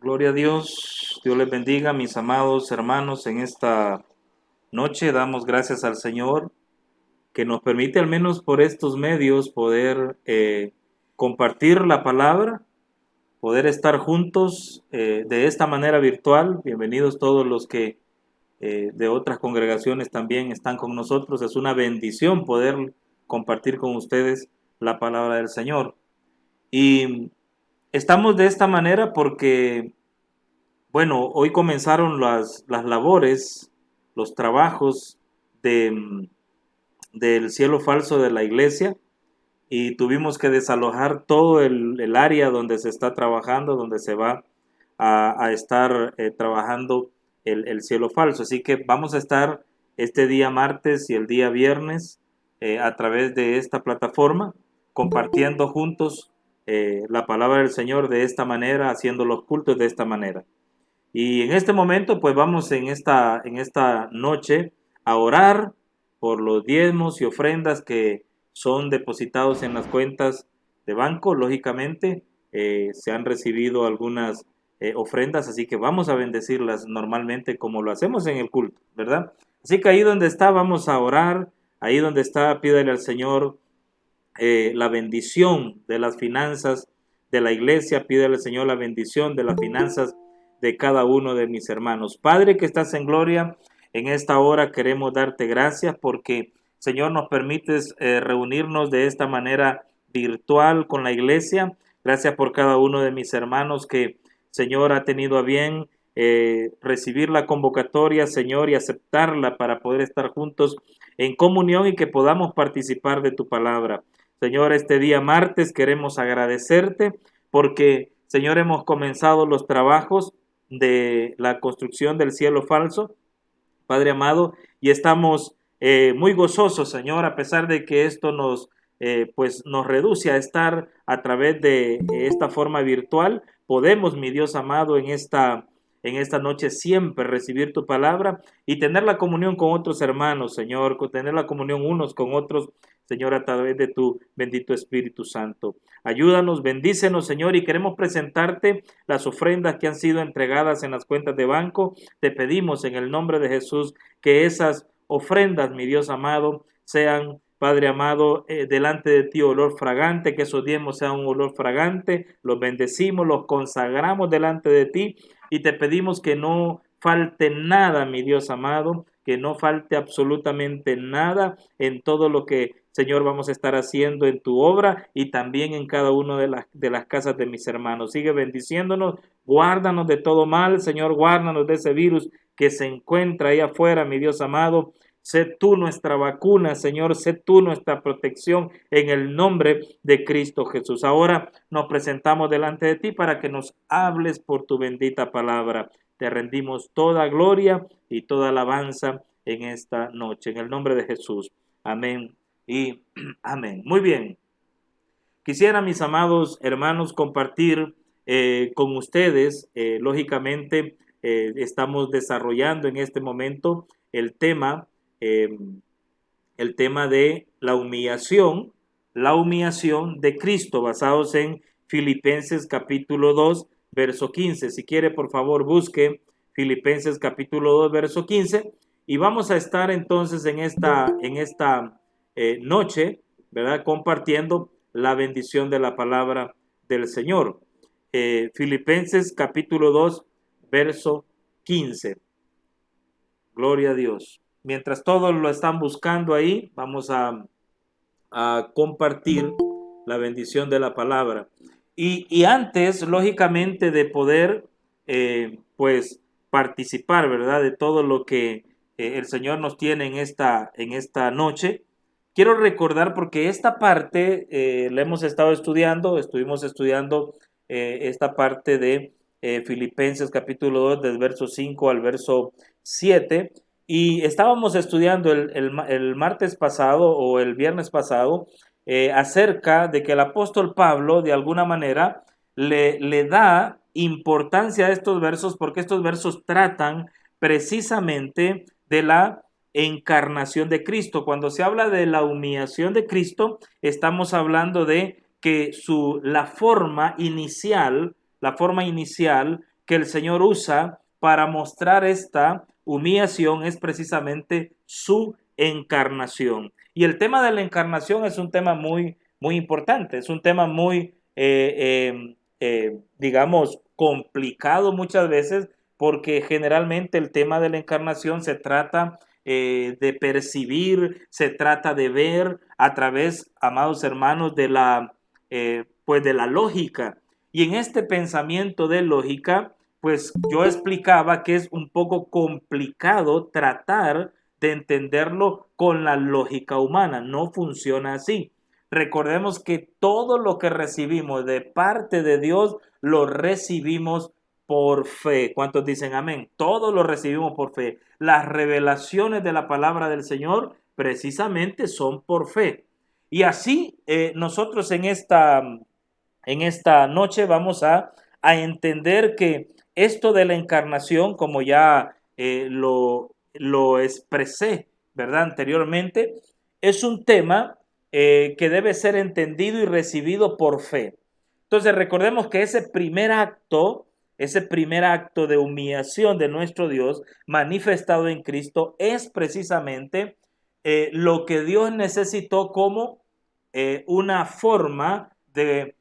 Gloria a Dios, Dios les bendiga, mis amados hermanos. En esta noche damos gracias al Señor que nos permite al menos por estos medios poder compartir la palabra, poder estar juntos de esta manera virtual. Bienvenidos todos los que de otras congregaciones también están con nosotros. Es una bendición poder compartir con ustedes la palabra del Señor. Y estamos de esta manera porque bueno, hoy comenzaron las labores, los trabajos de, del cielo falso de la iglesia y tuvimos que desalojar todo el área donde se está trabajando, donde se va a estar trabajando el cielo falso. Así que vamos a estar este día martes y el día viernes a través de esta plataforma compartiendo juntos la palabra del Señor de esta manera, haciendo los cultos de esta manera. Y en este momento, pues vamos en esta noche a orar por los diezmos y ofrendas que son depositados en las cuentas de banco. Lógicamente, se han recibido algunas ofrendas, así que vamos a bendecirlas normalmente como lo hacemos en el culto, ¿verdad? Así que ahí donde está, vamos a orar. Ahí donde está, pídale al Señor la bendición de las finanzas de la iglesia. Pídale al Señor la bendición de las finanzas de cada uno de mis hermanos. Padre que estás en gloria, en esta hora queremos darte gracias porque, Señor, nos permites reunirnos de esta manera virtual con la iglesia. Gracias por cada uno de mis hermanos que, Señor, ha tenido a bien recibir la convocatoria, Señor, y aceptarla para poder estar juntos en comunión y que podamos participar de tu palabra. Señor, este día martes queremos agradecerte porque, Señor, hemos comenzado los trabajos de la construcción del cielo falso, Padre amado, y estamos muy gozosos, Señor, a pesar de que esto pues nos reduce a estar a través de esta forma virtual. Podemos, mi Dios amado, en esta noche siempre recibir tu palabra y tener la comunión con otros hermanos, Señor, tener la comunión unos con otros, Señor, a través de tu bendito Espíritu Santo. Ayúdanos, bendícenos, Señor, y queremos presentarte las ofrendas que han sido entregadas en las cuentas de banco. Te pedimos en el nombre de Jesús que esas ofrendas, mi Dios amado, sean, Padre amado, delante de ti olor fragante, que esos diezmos sean un olor fragante. Los bendecimos, los consagramos delante de ti y te pedimos que no falte nada, mi Dios amado, que no falte absolutamente nada en todo lo que, Señor, vamos a estar haciendo en tu obra y también en cada una de las casas de mis hermanos. Sigue bendiciéndonos, guárdanos de todo mal, Señor, guárdanos de ese virus que se encuentra ahí afuera, mi Dios amado. Sé tú nuestra vacuna, Señor, sé tú nuestra protección en el nombre de Cristo Jesús. Ahora nos presentamos delante de ti para que nos hables por tu bendita palabra. Te rendimos toda gloria y toda alabanza en esta noche, en el nombre de Jesús. Amén y amén. Muy bien. Quisiera, mis amados hermanos, compartir con ustedes, lógicamente, estamos desarrollando en este momento eh, el tema de la humillación de Cristo, basados en Filipenses capítulo 2, verso 15. Si quiere, por favor, busque Filipenses capítulo 2, verso 15. Y vamos a estar entonces en esta noche, ¿verdad? Compartiendo la bendición de la palabra del Señor. Filipenses capítulo 2, verso 15. Gloria a Dios. Mientras todos lo están buscando ahí, vamos a compartir la bendición de la palabra. Y antes, lógicamente, de poder, pues, participar, ¿verdad? De todo lo que el Señor nos tiene en esta noche. Quiero recordar, porque esta parte la hemos estado estudiando, estuvimos estudiando esta parte de Filipenses capítulo 2, del verso 5 al verso 7, y estábamos estudiando el martes pasado o el viernes pasado acerca de que el apóstol Pablo de alguna manera le da importancia a estos versos porque estos versos tratan precisamente de la encarnación de Cristo. Cuando se habla de la humillación de Cristo, estamos hablando de que la forma inicial que el Señor usa para mostrar esta humillación es precisamente su encarnación. Y el tema de la encarnación es un tema muy, muy importante, es un tema muy, digamos, complicado muchas veces, porque generalmente el tema de la encarnación se trata de percibir, se trata de ver a través, amados hermanos, pues de la lógica. Y en este pensamiento de lógica, pues yo explicaba que es un poco complicado tratar de entenderlo con la lógica humana. No funciona así. Recordemos que todo lo que recibimos de parte de Dios lo recibimos por fe. ¿Cuántos dicen amén? Todo lo recibimos por fe. Las revelaciones de la palabra del Señor precisamente son por fe. Y así nosotros en esta noche vamos a entender que esto de la encarnación, como ya lo expresé, ¿verdad? Anteriormente, es un tema que debe ser entendido y recibido por fe. Entonces recordemos que ese primer acto de humillación de nuestro Dios manifestado en Cristo es precisamente lo que Dios necesitó como una forma de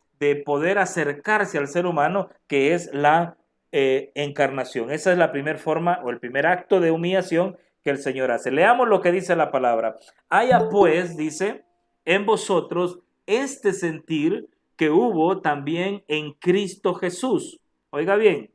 poder acercarse al ser humano, que es la encarnación. Esa es la primera forma o el primer acto de humillación que el Señor hace. Leamos lo que dice la palabra. Haya pues, dice, en vosotros este sentir que hubo también en Cristo Jesús. Oiga bien,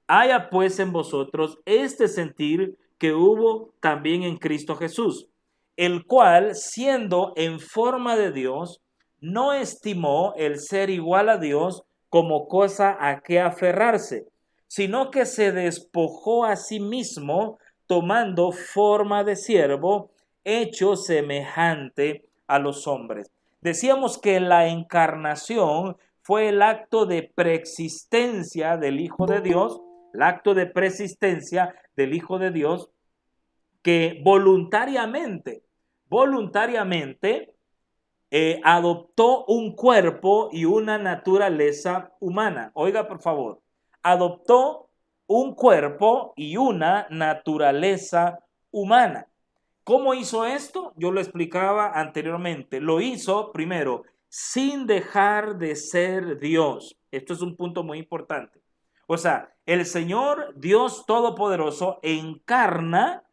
haya pues en vosotros este sentir que hubo también en Cristo Jesús, el cual, siendo en forma de Dios, no estimó el ser igual a Dios como cosa a que aferrarse, sino que se despojó a sí mismo, tomando forma de siervo, hecho semejante a los hombres. Decíamos que la encarnación fue el acto de preexistencia del Hijo de Dios, el acto de preexistencia del Hijo de Dios, que voluntariamente adoptó un cuerpo y una naturaleza humana. Oiga, por favor, adoptó un cuerpo y una naturaleza humana. ¿Cómo hizo esto? Yo lo explicaba anteriormente. Lo hizo primero sin dejar de ser Dios. Esto es un punto muy importante. O sea, el Señor Dios Todopoderoso encarna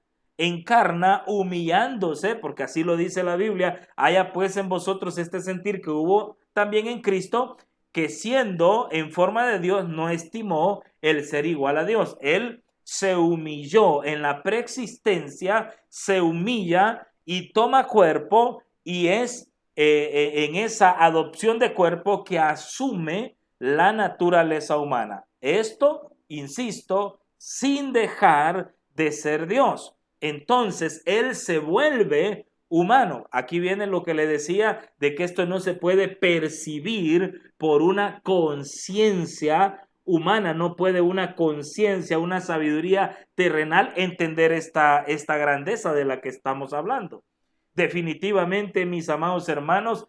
humillándose, porque así lo dice la Biblia, haya pues en vosotros este sentir que hubo también en Cristo, que siendo en forma de Dios no estimó el ser igual a Dios. Él se humilló en la preexistencia, se humilla y toma cuerpo y es en esa adopción de cuerpo que asume la naturaleza humana. Esto, insisto, sin dejar de ser Dios. Entonces, Él se vuelve humano. Aquí viene lo que le decía de que esto no se puede percibir por una conciencia humana, no puede una conciencia, una sabiduría terrenal entender esta grandeza de la que estamos hablando. Definitivamente, mis amados hermanos,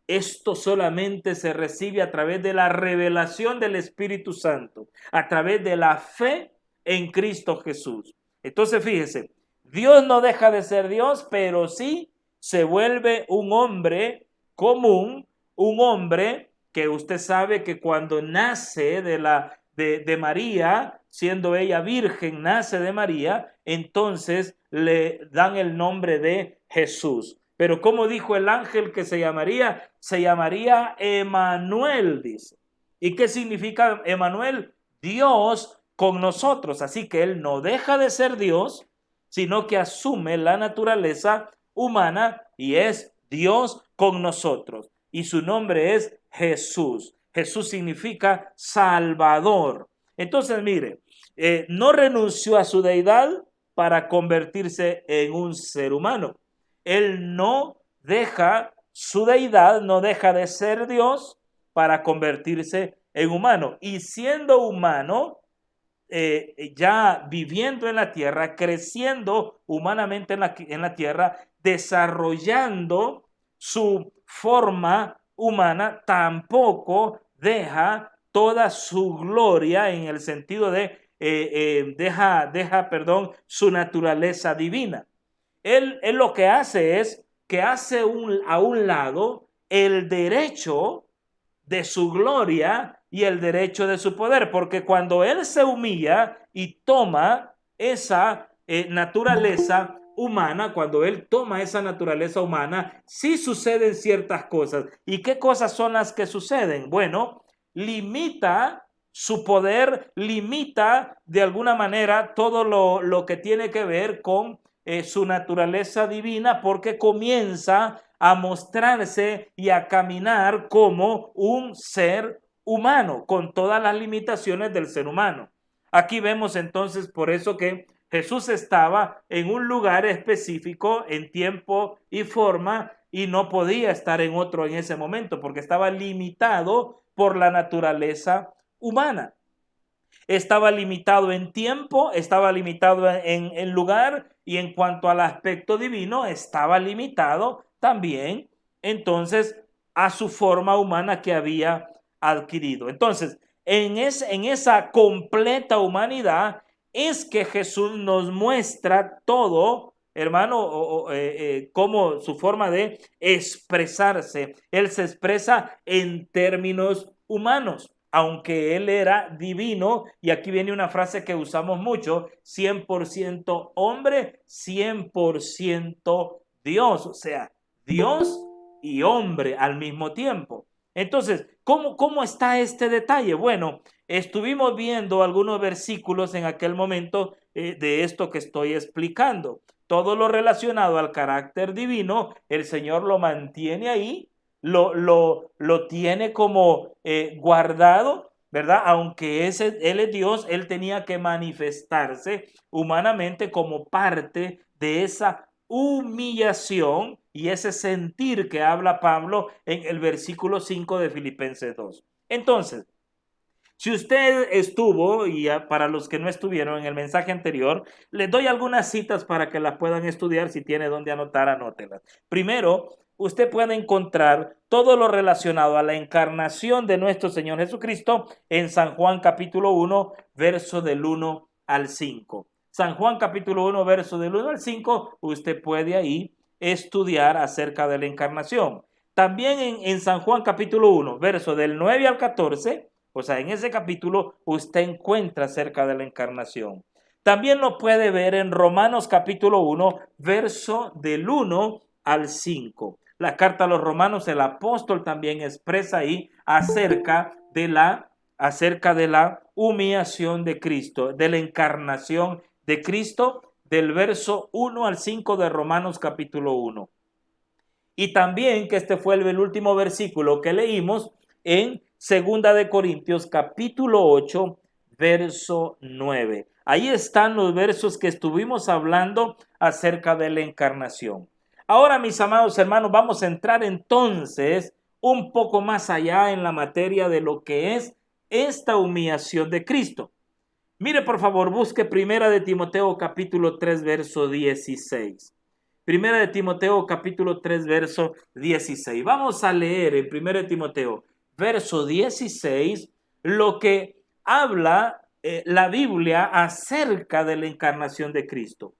esto solamente se recibe a través de la revelación del Espíritu Santo, a través de la fe en Cristo Jesús. Entonces, fíjese, Dios no deja de ser Dios, pero sí se vuelve un hombre común, un hombre que usted sabe que cuando nace de María, siendo ella virgen, nace de María, entonces le dan el nombre de Jesús. Pero como dijo el ángel que se llamaría Emanuel, dice. ¿Y qué significa Emanuel? Dios con nosotros. Así que él no deja de ser Dios, sino que asume la naturaleza humana y es Dios con nosotros. Y su nombre es Jesús. Jesús significa Salvador. Entonces, mire, no renunció a su deidad para convertirse en un ser humano. Él no deja su deidad, no deja de ser Dios para convertirse en humano. Y siendo humano, ya viviendo en la tierra, creciendo humanamente en la tierra, desarrollando su forma humana, tampoco deja toda su gloria en el sentido de deja, su naturaleza divina. Él lo que hace es que hace a un lado el derecho de su gloria y el derecho de su poder, porque cuando Él se humilla y toma esa naturaleza humana, cuando Él toma esa naturaleza humana, sí suceden ciertas cosas. ¿Y qué cosas son las que suceden? Bueno, limita su poder, limita de alguna manera todo lo que tiene que ver con su naturaleza divina, porque comienza a mostrarse y a caminar como un ser humano, con todas las limitaciones del ser humano. Aquí vemos entonces por eso que Jesús estaba en un lugar específico, en tiempo y forma, y no podía estar en otro en ese momento, porque estaba limitado por la naturaleza humana. Estaba limitado en tiempo, estaba limitado en lugar, y en cuanto al aspecto divino, estaba limitado también, entonces, a su forma humana que había adquirido. Entonces, en esa completa humanidad es que Jesús nos muestra todo, hermano, como su forma de expresarse. Él se expresa en términos humanos, aunque Él era divino, y aquí viene una frase que usamos mucho, 100% hombre, 100% Dios, o sea, Dios y hombre al mismo tiempo. Entonces, ¿cómo está este detalle? Bueno, estuvimos viendo algunos versículos en aquel momento de esto que estoy explicando. Todo lo relacionado al carácter divino, el Señor lo mantiene ahí, lo tiene como guardado, ¿verdad? Aunque Él es Dios, Él tenía que manifestarse humanamente como parte de esa humillación y ese sentir que habla Pablo en el versículo 5 de Filipenses 2. Entonces, si usted estuvo, y para los que no estuvieron en el mensaje anterior, les doy algunas citas para que las puedan estudiar. Si tiene donde anotar, anótelas. Primero, usted puede encontrar todo lo relacionado a la encarnación de nuestro Señor Jesucristo en San Juan capítulo 1, verso del 1 al 5. San Juan capítulo 1, verso del 1 al 5, usted puede ahí estudiar acerca de la encarnación. También en San Juan capítulo 1, verso del 9 al 14, o sea, en ese capítulo usted encuentra acerca de la encarnación. También lo puede ver en Romanos capítulo 1, verso del 1 al 5. La carta a los Romanos, el apóstol también expresa ahí acerca de la humillación de Cristo, de la encarnación de Cristo, del verso 1 al 5 de Romanos capítulo 1. Y también que este fue el último versículo que leímos en Segunda de Corintios capítulo 8, verso 9. Ahí están los versos que estuvimos hablando acerca de la encarnación. Ahora, mis amados hermanos, vamos a entrar entonces un poco más allá en la materia de lo que es esta humillación de Cristo. Mire, por favor, busque Primera de Timoteo capítulo 3, verso 16. Primera de Timoteo capítulo 3, verso 16. Vamos a leer en Primera de Timoteo, verso 16, lo que habla la Biblia acerca de la encarnación de Cristo.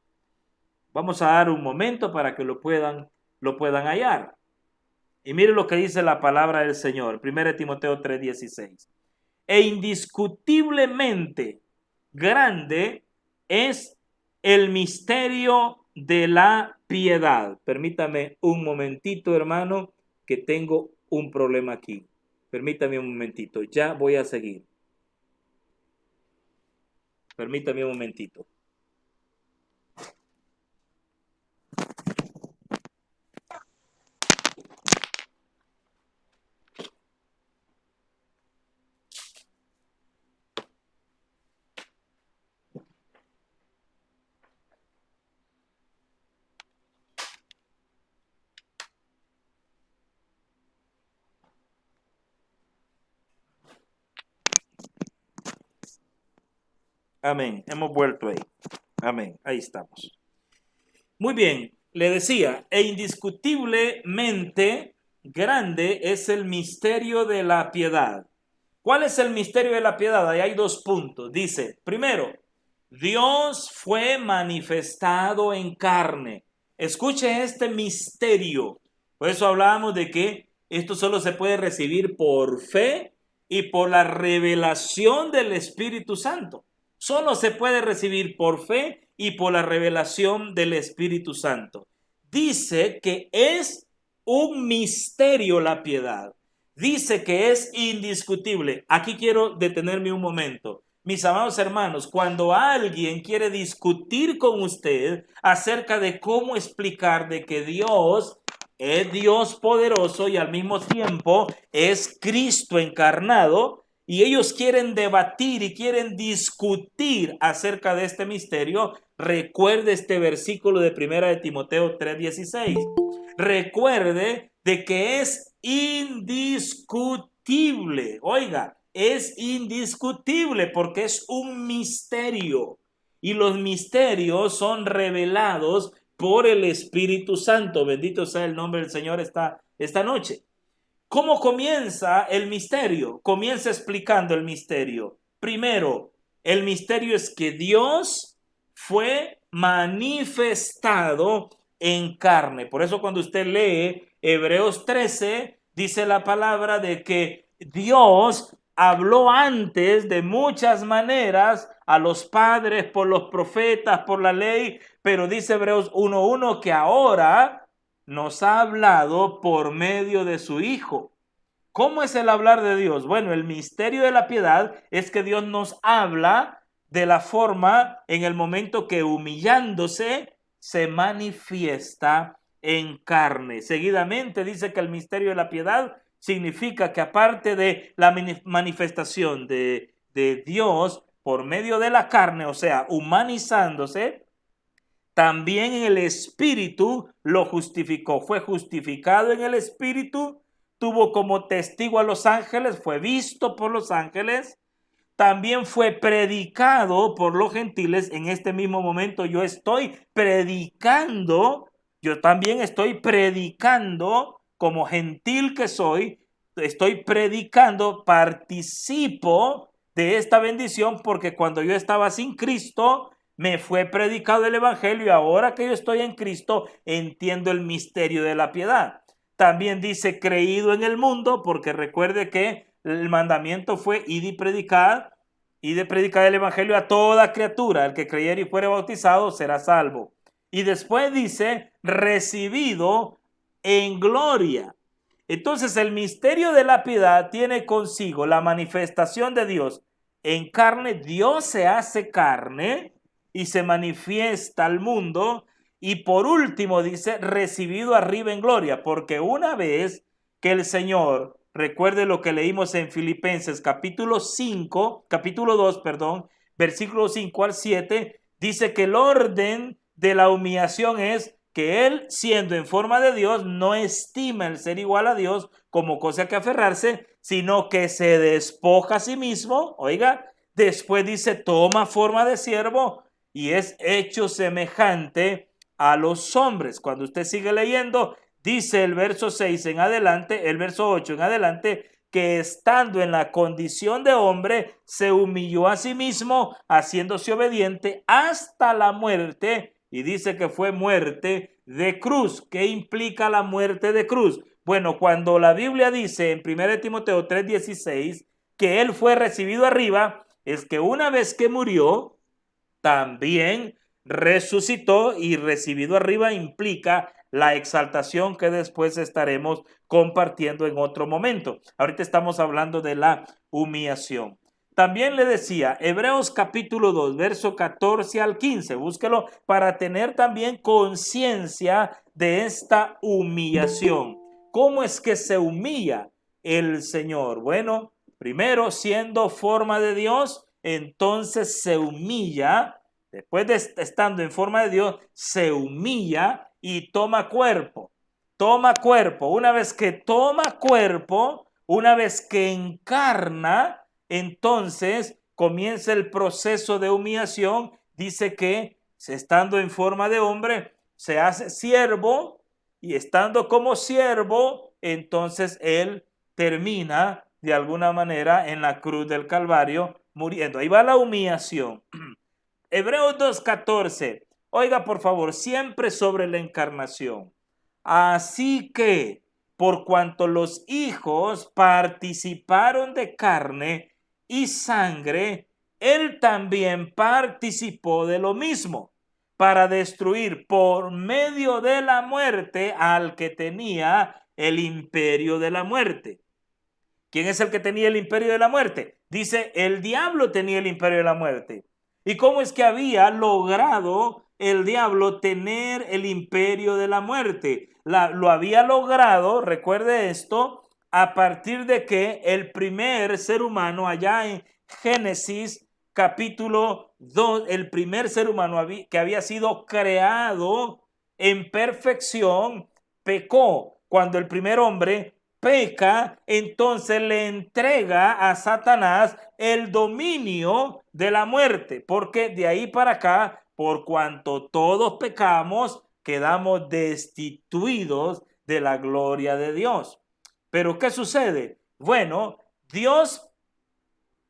Vamos a dar un momento para que lo puedan hallar. Y mire lo que dice la palabra del Señor, 1 Timoteo 3:16. E indiscutiblemente grande es el misterio de la piedad. Permítame un momentito, hermano, que tengo un problema aquí. Permítame un momentito, ya voy a seguir. Permítame un momentito. Amén. Hemos vuelto ahí. Amén. Ahí estamos. Muy bien. Le decía, e indiscutiblemente grande es el misterio de la piedad. ¿Cuál es el misterio de la piedad? Ahí hay 2 puntos. Dice, primero, Dios fue manifestado en carne. Escuche este misterio. Por eso hablábamos de que esto solo se puede recibir por fe y por la revelación del Espíritu Santo. Solo se puede recibir por fe y por la revelación del Espíritu Santo. Dice que es un misterio la piedad. Dice que es indiscutible. Aquí quiero detenerme un momento. Mis amados hermanos, cuando alguien quiere discutir con usted acerca de cómo explicar de que Dios es Dios poderoso y al mismo tiempo es Cristo encarnado, y ellos quieren debatir y quieren discutir acerca de este misterio, recuerde este versículo de 1 de Timoteo 3:16. Recuerde de que es indiscutible. Oiga, es indiscutible porque es un misterio. Y los misterios son revelados por el Espíritu Santo. Bendito sea el nombre del Señor esta noche. ¿Cómo comienza el misterio? Comienza explicando el misterio. Primero, el misterio es que Dios fue manifestado en carne. Por eso cuando usted lee Hebreos 13, dice la palabra de que Dios habló antes de muchas maneras a los padres por los profetas, por la ley, pero dice Hebreos 1:1 que ahora nos ha hablado por medio de su Hijo. ¿Cómo es el hablar de Dios? Bueno, el misterio de la piedad es que Dios nos habla de la forma en el momento que humillándose se manifiesta en carne. Seguidamente dice que el misterio de la piedad significa que aparte de la manifestación de Dios por medio de la carne, o sea, humanizándose, también en el Espíritu lo justificó. Fue justificado en el Espíritu, tuvo como testigo a los ángeles, fue visto por los ángeles, también fue predicado por los gentiles. En este mismo momento yo estoy predicando, yo también estoy predicando como gentil que soy, estoy predicando, participo de esta bendición porque cuando yo estaba sin Cristo, me fue predicado el evangelio y ahora que yo estoy en Cristo, entiendo el misterio de la piedad. También dice creído en el mundo, porque recuerde que el mandamiento fue id y de predicar el evangelio a toda criatura. El que creyere y fuere bautizado será salvo. Y después dice recibido en gloria. Entonces el misterio de la piedad tiene consigo la manifestación de Dios en carne. Dios se hace carne y se manifiesta al mundo. Y por último dice, recibido arriba en gloria, porque una vez que el Señor, recuerde lo que leímos en Filipenses capítulo 2, versículos 5 al 7, dice que el orden de la humillación es que Él, siendo en forma de Dios, no estima el ser igual a Dios como cosa que aferrarse, sino que se despoja a sí mismo. Oiga, después dice, toma forma de siervo y es hecho semejante a los hombres. Cuando usted sigue leyendo, dice el verso 6 en adelante, el verso 8 en adelante, que estando en la condición de hombre, se humilló a sí mismo, haciéndose obediente hasta la muerte, y dice que fue muerte de cruz. ¿Qué implica la muerte de cruz? Bueno, cuando la Biblia dice en 1 Timoteo 3:16 que él fue recibido arriba, es que una vez que murió, también resucitó, y recibido arriba implica la exaltación que después estaremos compartiendo en otro momento. Ahorita estamos hablando de la humillación. También le decía, Hebreos capítulo 2, verso 14 al 15, búsquelo para tener también conciencia de esta humillación. ¿Cómo es que se humilla el Señor? Bueno, primero, siendo forma de Dios, entonces se humilla. Después de estando en forma de Dios, se humilla y toma cuerpo. Toma cuerpo. Una vez que toma cuerpo, una vez que encarna, entonces comienza el proceso de humillación. Dice que estando en forma de hombre, se hace siervo, y estando como siervo, entonces él termina de alguna manera en la cruz del Calvario muriendo. Ahí va la humillación. Hebreos 2:14. Oiga, por favor, siempre sobre la encarnación. Así que, por cuanto los hijos participaron de carne y sangre, él también participó de lo mismo, para destruir por medio de la muerte al que tenía el imperio de la muerte. ¿Quién es el que tenía el imperio de la muerte? Dice, el diablo tenía el imperio de la muerte. ¿Y cómo es que había logrado el diablo tener el imperio de la muerte? Lo había logrado, recuerde esto, a partir de que el primer ser humano, allá en Génesis capítulo 2, el primer ser humano que había sido creado en perfección, pecó. Cuando el primer hombre peca, entonces le entrega a Satanás el dominio de la muerte, porque de ahí para acá, por cuanto todos pecamos, quedamos destituidos de la gloria de Dios. Pero ¿qué sucede? Bueno, Dios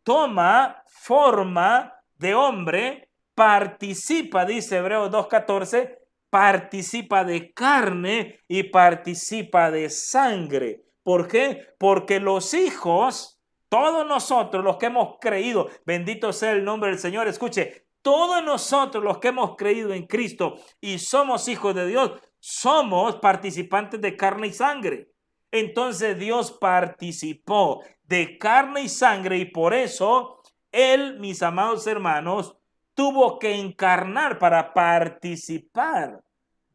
toma forma de hombre, participa, dice Hebreos 2:14, participa de carne y participa de sangre. ¿Por qué? Porque los hijos, todos nosotros los que hemos creído, bendito sea el nombre del Señor, escuche, todos nosotros los que hemos creído en Cristo y somos hijos de Dios, somos participantes de carne y sangre. Entonces Dios participó de carne y sangre y por eso Él, mis amados hermanos, tuvo que encarnar para participar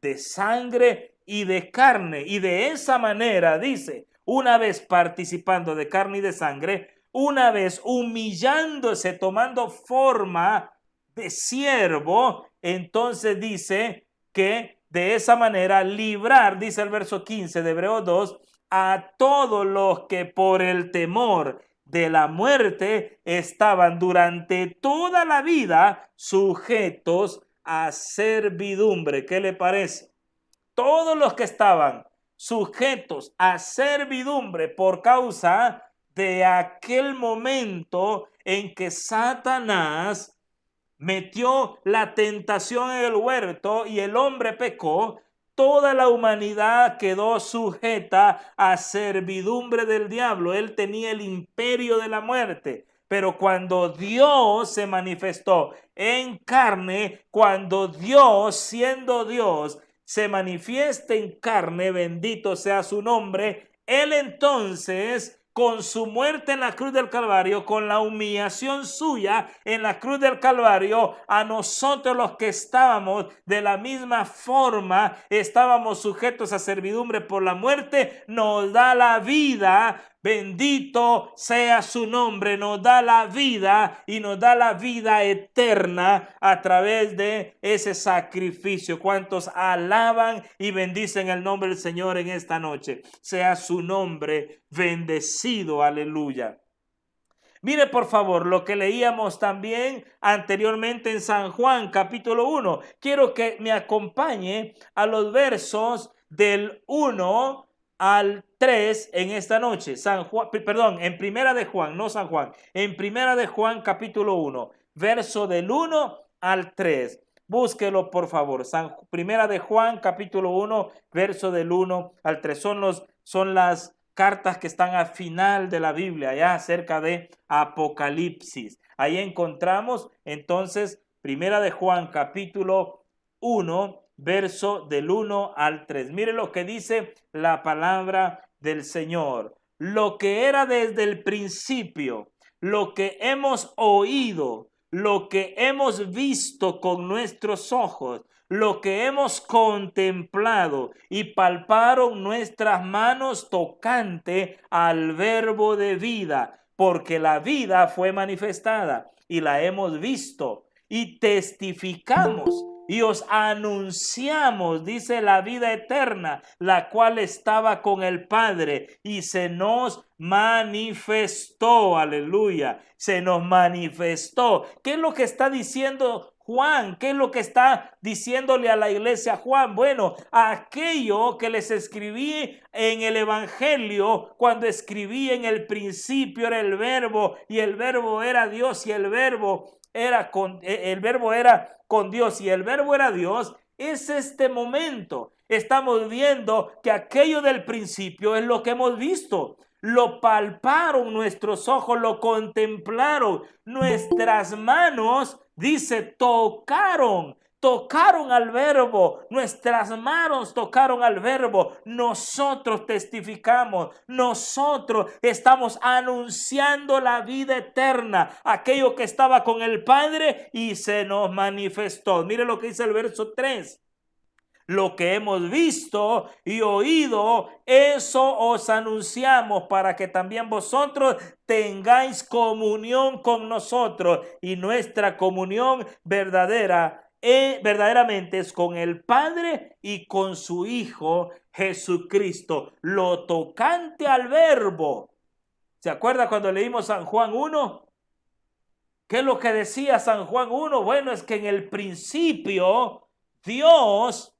de sangre y de carne. Y de esa manera, dice, una vez participando de carne y de sangre, una vez humillándose, tomando forma de siervo, entonces dice que de esa manera librar, dice el verso 15 de Hebreos 2, a todos los que por el temor de la muerte estaban durante toda la vida sujetos a servidumbre. ¿Qué le parece? Todos los que estaban sujetos a servidumbre por causa de aquel momento en que Satanás metió la tentación en el huerto y el hombre pecó, toda la humanidad quedó sujeta a servidumbre del diablo. Él tenía el imperio de la muerte. Pero cuando Dios se manifestó en carne, cuando Dios, siendo Dios, se manifiesta en carne, bendito sea su nombre, Él entonces, con su muerte en la cruz del Calvario, con la humillación suya en la cruz del Calvario, a nosotros los que estábamos de la misma forma, estábamos sujetos a servidumbre por la muerte, nos da la vida. Bendito sea su nombre, nos da la vida y nos da la vida eterna a través de ese sacrificio. ¿Cuántos alaban y bendicen el nombre del Señor en esta noche? Sea su nombre bendecido, aleluya. Mire por favor lo que leíamos también anteriormente en San Juan capítulo 1. Quiero que me acompañe a los versos del 1 al 3 en esta noche. En Primera de Juan, no San Juan. En Primera de Juan capítulo 1, verso del 1 al 3. Búsquelo por favor. Primera de Juan capítulo 1, verso del 1 al 3. Son las cartas que están al final de la Biblia, ya cerca de Apocalipsis. Ahí encontramos entonces Primera de Juan capítulo 1, verso del 1 al 3. Mire lo que dice la palabra del Señor. Lo que era desde el principio, lo que hemos oído, lo que hemos visto con nuestros ojos, lo que hemos contemplado y palparon nuestras manos tocante al verbo de vida, porque la vida fue manifestada y la hemos visto y testificamos y os anunciamos, dice, la vida eterna, la cual estaba con el Padre y se nos manifestó. Aleluya, se nos manifestó. ¿Qué es lo que está diciendo Juan? ¿Qué es lo que está diciéndole a la iglesia Juan? Bueno, aquello que les escribí en el Evangelio, cuando escribí en el principio era el verbo y el verbo era Dios y el verbo era con Dios y el verbo era Dios. Es este momento. Estamos viendo que aquello del principio es lo que hemos visto. Lo palparon nuestros ojos, lo contemplaron. Nuestras manos, dice, tocaron al verbo, nuestras manos tocaron al verbo, nosotros testificamos, nosotros estamos anunciando la vida eterna, aquello que estaba con el Padre y se nos manifestó. Mire lo que dice el verso 3. Lo que hemos visto y oído, eso os anunciamos para que también vosotros tengáis comunión con nosotros y nuestra comunión verdaderamente es con el Padre y con su Hijo Jesucristo. Lo tocante al verbo. ¿Se acuerda cuando leímos San Juan 1? ¿Qué es lo que decía San Juan 1? Bueno, es que en el principio Dios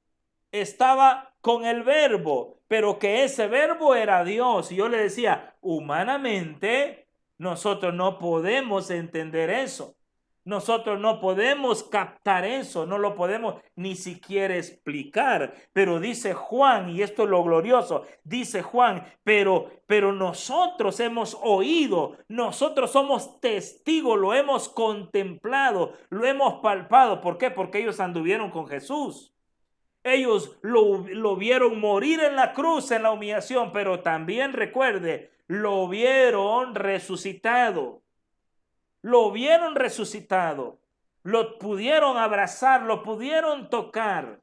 estaba con el verbo, pero que ese verbo era Dios. Y yo le decía, humanamente nosotros no podemos entender eso. Nosotros no podemos captar eso, no lo podemos ni siquiera explicar. Pero dice Juan, y esto es lo glorioso, dice Juan, pero nosotros hemos oído, nosotros somos testigos, lo hemos contemplado, lo hemos palpado. ¿Por qué? Porque ellos anduvieron con Jesús. Ellos lo vieron morir en la cruz, en la humillación, pero también recuerde, lo vieron resucitado. Lo vieron resucitado. Lo pudieron abrazar, lo pudieron tocar.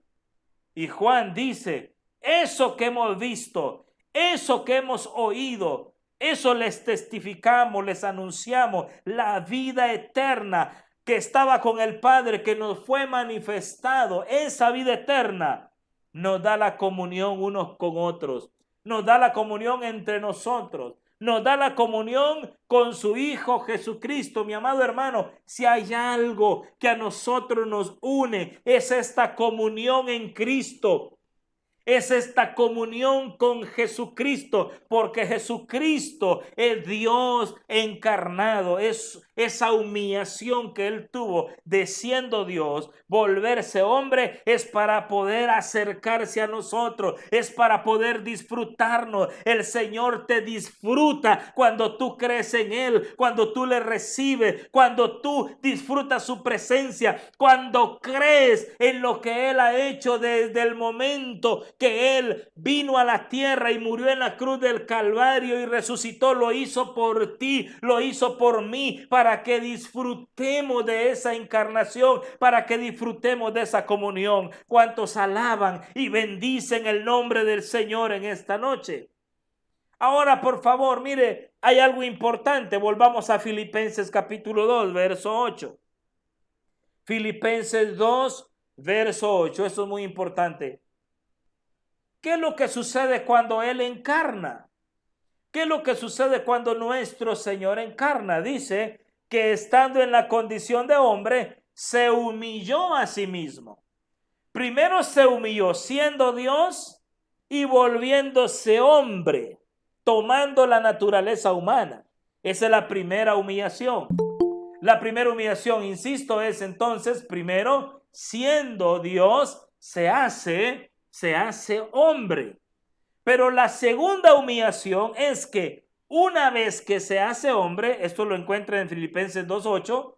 Y Juan dice, eso que hemos visto, eso que hemos oído, eso les testificamos, les anunciamos, la vida eterna que estaba con el Padre, que nos fue manifestado. Esa vida eterna nos da la comunión unos con otros, nos da la comunión entre nosotros, nos da la comunión con su Hijo Jesucristo. Mi amado hermano, si hay algo que a nosotros nos une, es esta comunión en Cristo. Es esta comunión con Jesucristo, porque Jesucristo es Dios encarnado, es esa humillación que Él tuvo de siendo Dios, volverse hombre, es para poder acercarse a nosotros, es para poder disfrutarnos. El Señor te disfruta cuando tú crees en Él, cuando tú le recibes, cuando tú disfrutas su presencia, cuando crees en lo que Él ha hecho desde el momento que Él vino a la tierra y murió en la cruz del Calvario y resucitó. Lo hizo por ti, lo hizo por mí, para que disfrutemos de esa encarnación, para que disfrutemos de esa comunión. ¿Cuántos alaban y bendicen el nombre del Señor en esta noche? Ahora, por favor, mire, hay algo importante. Volvamos a Filipenses capítulo 2, verso 8. Filipenses 2, verso 8. Eso es muy importante. ¿Qué es lo que sucede cuando Él encarna? ¿Qué es lo que sucede cuando nuestro Señor encarna? Dice que estando en la condición de hombre, se humilló a sí mismo. Primero se humilló siendo Dios y volviéndose hombre, tomando la naturaleza humana. Esa es la primera humillación. La primera humillación, insisto, es entonces, primero, siendo Dios, se hace hombre. Pero la segunda humillación es que una vez que se hace hombre, esto lo encuentra en Filipenses 2:8,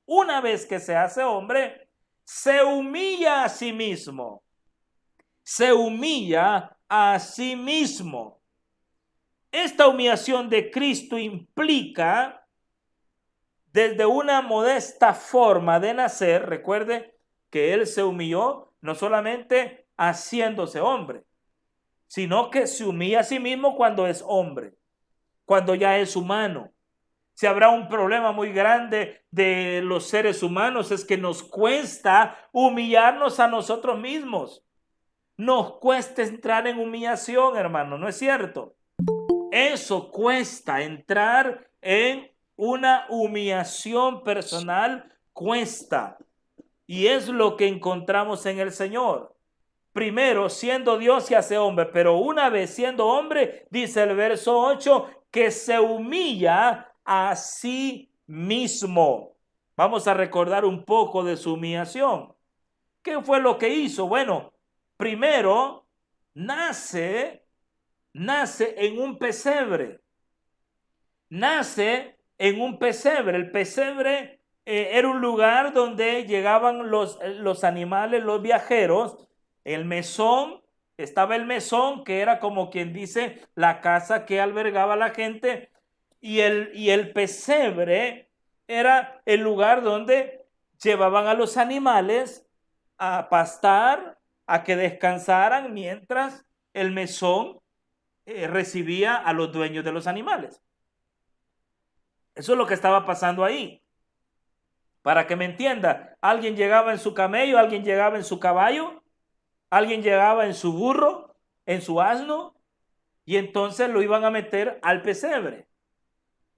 una vez que se hace hombre, se humilla a sí mismo. Se humilla a sí mismo. Esta humillación de Cristo implica desde una modesta forma de nacer. Recuerde que Él se humilló no solamente haciéndose hombre, sino que se humilla a sí mismo cuando es hombre, cuando ya es humano. Si habrá un problema muy grande de los seres humanos, es que nos cuesta humillarnos a nosotros mismos. Nos cuesta entrar en humillación, hermano, ¿no es cierto? Eso cuesta, entrar en una humillación personal cuesta. Y es lo que encontramos en el Señor. Primero, siendo Dios se hace hombre, pero una vez siendo hombre, dice el verso 8, que se humilla a sí mismo. Vamos a recordar un poco de su humillación. ¿Qué fue lo que hizo? Bueno, primero, nace en un pesebre. Nace en un pesebre. El pesebre era un lugar donde llegaban los animales, los viajeros. El mesón, estaba el mesón, que era como quien dice la casa que albergaba a la gente. Y el pesebre era el lugar donde llevaban a los animales a pastar, a que descansaran mientras el mesón recibía a los dueños de los animales. Eso es lo que estaba pasando ahí. Para que me entienda, alguien llegaba en su camello, alguien llegaba en su caballo, alguien llegaba en su burro, en su asno, y entonces lo iban a meter al pesebre.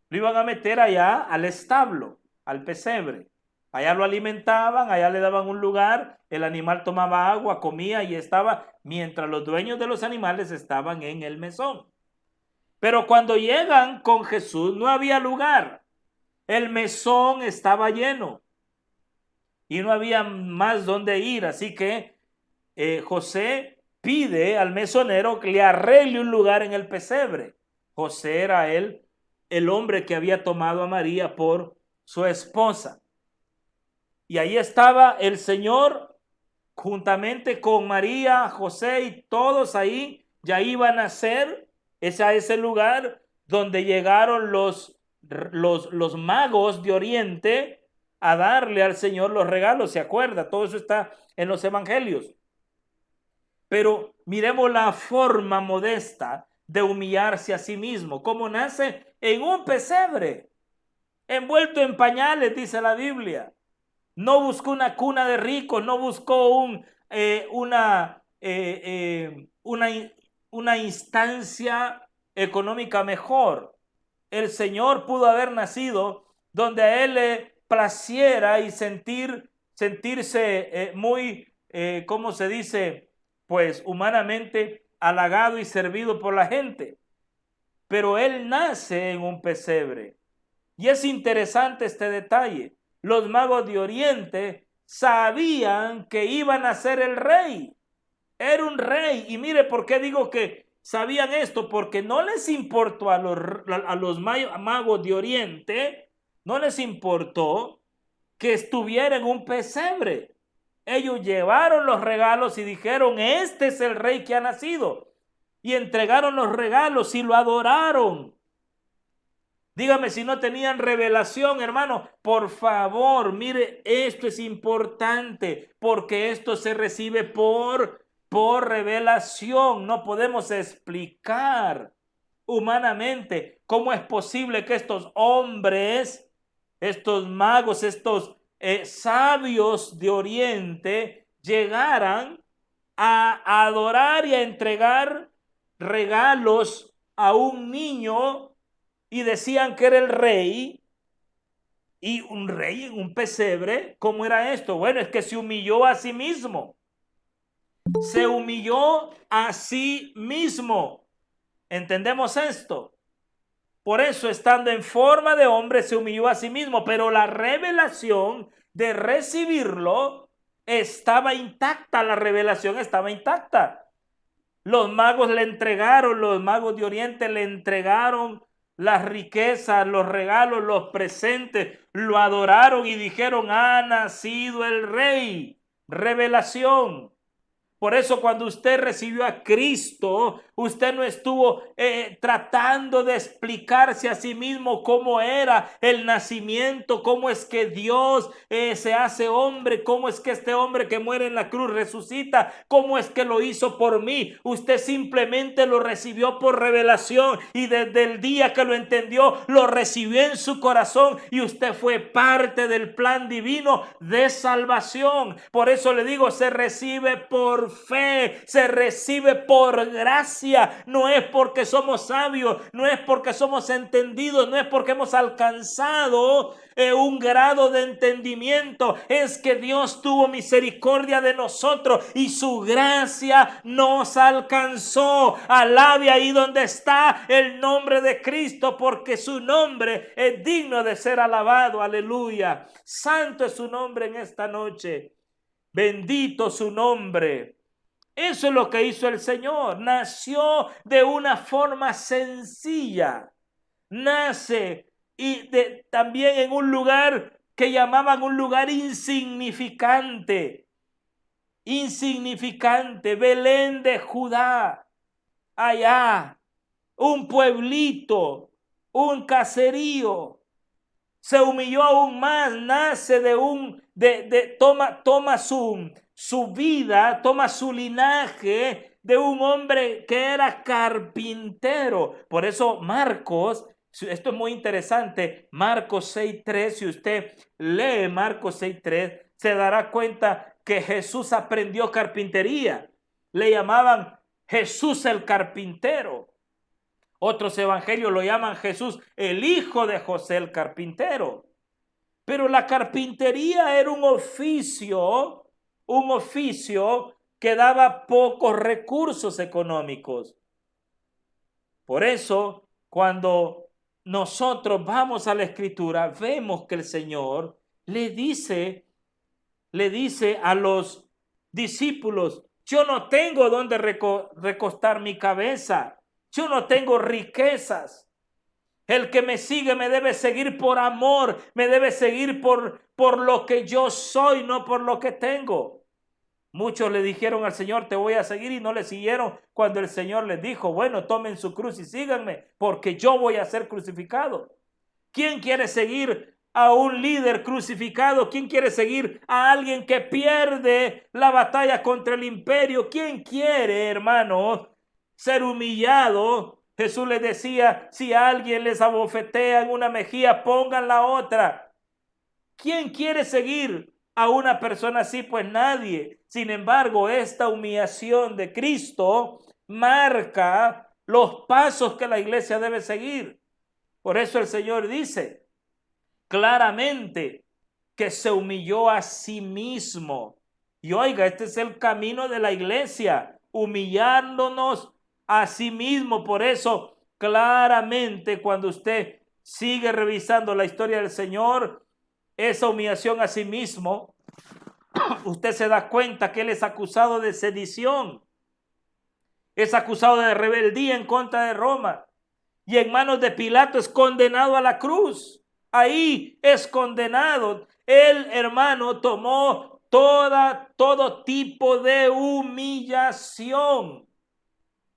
Lo iban a meter allá al establo, al pesebre. Allá lo alimentaban, allá le daban un lugar, el animal tomaba agua, comía y estaba, mientras los dueños de los animales estaban en el mesón. Pero cuando llegan con Jesús no había lugar. El mesón estaba lleno y no había más donde ir. Así que José pide al mesonero que le arregle un lugar en el pesebre. José era el hombre que había tomado a María por su esposa. Y ahí estaba el Señor juntamente con María, José y todos ahí. Ya iban a ser ese lugar donde llegaron los magos de Oriente a darle al Señor los regalos. ¿Se acuerda? Todo eso está en los evangelios. Pero miremos la forma modesta de humillarse a sí mismo. ¿Cómo nace? En un pesebre, envuelto en pañales, dice la Biblia. No buscó una cuna de ricos, no buscó una instancia económica mejor. El Señor pudo haber nacido donde a Él le placiera y sentirse muy, ¿cómo se dice? Pues humanamente halagado y servido por la gente. Pero Él nace en un pesebre. Y es interesante este detalle. Los magos de Oriente sabían que iban a ser el rey. Era un rey. Y mire por qué digo que sabían esto. Porque no les importó a los magos de Oriente, no les importó que estuviera en un pesebre. Ellos llevaron los regalos y dijeron, este es el rey que ha nacido. Y entregaron los regalos y lo adoraron. Dígame si no tenían revelación, hermano. Por favor, mire, esto es importante porque esto se recibe por revelación. No podemos explicar humanamente cómo es posible que estos hombres, estos magos, estos sabios de Oriente llegaran a adorar y a entregar regalos a un niño y decían que era el rey, y un rey en un pesebre. ¿Cómo era esto? Bueno, es que se humilló a sí mismo. Se humilló a sí mismo. ¿Entendemos esto? Por eso, estando en forma de hombre, se humilló a sí mismo, pero la revelación de recibirlo estaba intacta, la revelación estaba intacta. Los magos le entregaron, los magos de Oriente le entregaron las riquezas, los regalos, los presentes, lo adoraron y dijeron, ha nacido el rey. Revelación. Por eso cuando usted recibió a Cristo, usted no estuvo tratando de explicarse a sí mismo cómo era el nacimiento, cómo es que Dios se hace hombre, cómo es que este hombre que muere en la cruz resucita, cómo es que lo hizo por mí. Usted simplemente lo recibió por revelación y desde el día que lo entendió, lo recibió en su corazón y usted fue parte del plan divino de salvación. Por eso le digo, se recibe por fe, se recibe por gracia. No es porque somos sabios, no es porque somos entendidos, no es porque hemos alcanzado un grado de entendimiento. Es que Dios tuvo misericordia de nosotros y su gracia nos alcanzó. Alabe ahí donde está el nombre de Cristo, porque su nombre es digno de ser alabado. Aleluya. Santo es su nombre en esta noche. Bendito su nombre. Eso es lo que hizo el Señor. Nació de una forma sencilla. Nace también en un lugar que llamaban un lugar insignificante. Insignificante. Belén de Judá. Allá. Un pueblito. Un caserío. Se humilló aún más. Nace toma su vida, toma su linaje de un hombre que era carpintero. Por eso Marcos, esto es muy interesante, Marcos 6:3, si usted lee Marcos 6:3, se dará cuenta que Jesús aprendió carpintería. Le llamaban Jesús el carpintero. Otros evangelios lo llaman Jesús el hijo de José el carpintero. Pero la carpintería era un oficio que daba pocos recursos económicos. Por eso, cuando nosotros vamos a la Escritura, vemos que el Señor le dice a los discípulos: yo no tengo donde recostar mi cabeza, yo no tengo riquezas. El que me sigue me debe seguir por amor, me debe seguir por lo que yo soy, no por lo que tengo. Muchos le dijeron al Señor: te voy a seguir, y no le siguieron cuando el Señor les dijo: bueno, tomen su cruz y síganme, porque yo voy a ser crucificado. ¿Quién quiere seguir a un líder crucificado? ¿Quién quiere seguir a alguien que pierde la batalla contra el imperio? ¿Quién quiere, hermano, ser humillado? Jesús les decía: si a alguien les abofetea en una mejilla, pongan la otra. ¿Quién quiere seguir a una persona así? Pues nadie. Sin embargo, esta humillación de Cristo marca los pasos que la iglesia debe seguir. Por eso el Señor dice claramente que se humilló a sí mismo. Y oiga, este es el camino de la iglesia, humillándonos a sí mismo. Por eso, claramente, cuando usted sigue revisando la historia del Señor, esa humillación a sí mismo, usted se da cuenta que Él es acusado de sedición, es acusado de rebeldía en contra de Roma, y en manos de Pilato es condenado a la cruz. Ahí es condenado. El hermano tomó todo tipo de humillación.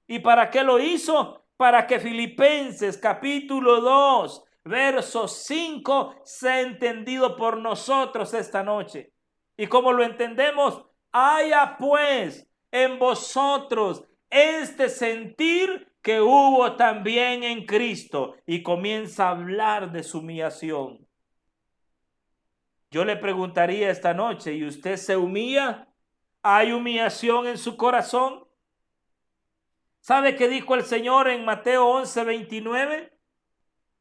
¿Y para qué lo hizo? Para que Filipenses capítulo 2, verso 5 sea entendido por nosotros esta noche. ¿Y cómo lo entendemos? Haya pues en vosotros este sentir que hubo también en Cristo. Y comienza a hablar de su humillación. Yo le preguntaría esta noche: ¿y usted se humilla? ¿Hay humillación en su corazón? ¿Sabe qué dijo el Señor en Mateo 11, 29